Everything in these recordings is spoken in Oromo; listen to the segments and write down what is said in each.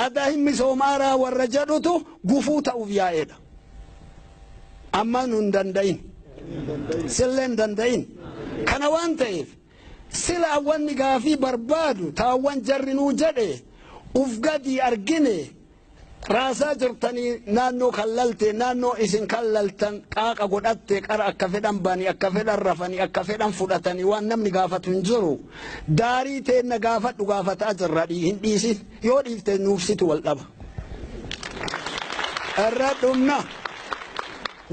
adahim misomara warrajadutu gufuta uvyaeda amma nun dandain sillen dandain kana waan ta'eef sila wanni gaafii barbaadu taawwan jarri nuu jedhe uf gadi argine raasaa jirtanii naannoo kallalte naannoo isin kallaltan qaaqa godhatte qara akka fedhan bani akka fedhan rafani akka fedhan fudhatanii waan namni gaafatu hin jiru daarii teenna gaafadhu gaafataa jirra hin dhiisin yoo dhiifte nuufsitu wal dhaba irra dhumna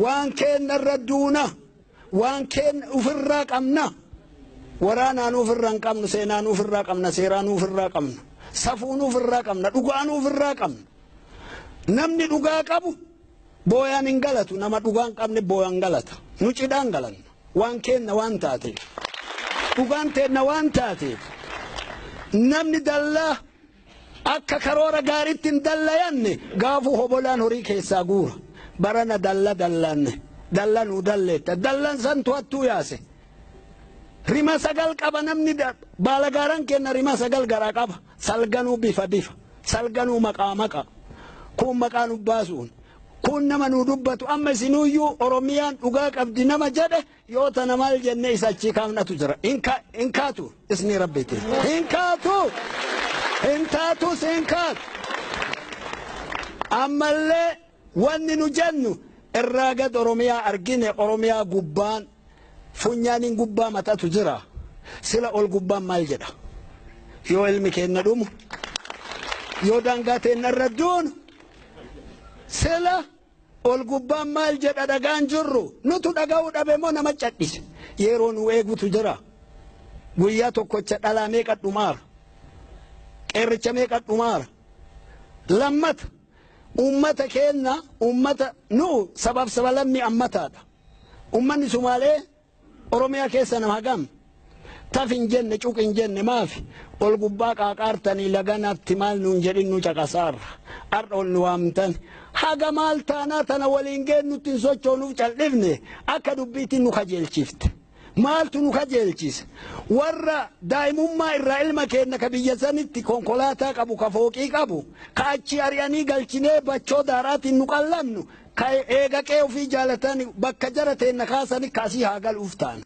waan keenna irra duuna waan keenna ufirraa qabna waraanaan ufirraa hin qabnu seenaan ufirraa qabna seeraan ufirraa qabna safuun ufirraa qabna dhugaan ufirraa qabna namni dhugaa qabu booyaan hin galatu nama dhugaan qabne booyaan galata nu cidhaan galanna waan keenna waan taateef dhugaan teenna waan taateef namni dallaa akka karoora gaariitti hin dallayanne gaafu hobolaan horii keessaa guura barana dallanne dallanuu dalleetta dallan santu hattuu yaase rima sagal qaba namni baalagaaran kenna rima sagal garaa qaba salganuu bifa salganuu maqaa kun maqaan ubbaasuun kun nama nu dubbatu amma isinuyyuu oromiyaan dhugaa qabdi nama jedhe yoo tana maal jenne isachi kaamnatu jira inkaatu isni rabbite inkaatu ammallee wanni nu jennu irraa gad oromiyaa argine oromiyaa gubbaan funyaanin gubbaa matatu jira sila ol gubbaan maal jedha yoo ilmi kenna dhumu yoo dangaa teenna irra duunu sila ol gubbaan maal jedha dhagaan jirru nutu dhaga'uu dhabe moo nama cadhise yeroo nu eegutu jira guyyaa tokkocha dhalaa meeqa dhumaara qeerricha meeqa dhumaara lammata ummata kenna ummata nu sabab sabalammi ammataadha ummanni sumaalee oromiyaa keessa nama hagam taf hin jenne cuq hin jenne maafi ol gubbaa qaaqaartanii laganatti maal nuun jedhin nu caqasaarra arra ol nu waamtan haga maal taanaa tana waliin geennutti hin sochoonuuf cal'ifne akka dubbiitti nu kajeelchifte maaltu nu kajeelchise warra daa'imummaa irraa ilma keenna ka biyya sanitti konkolaataa qabu ka fooqii qabu ka achi ari'anii galchinee bachoo daaraatiin nu qallannu ka eega qee ofii jaalatanii bakka jara teenna kaasanii kaasii haa galuuf taana.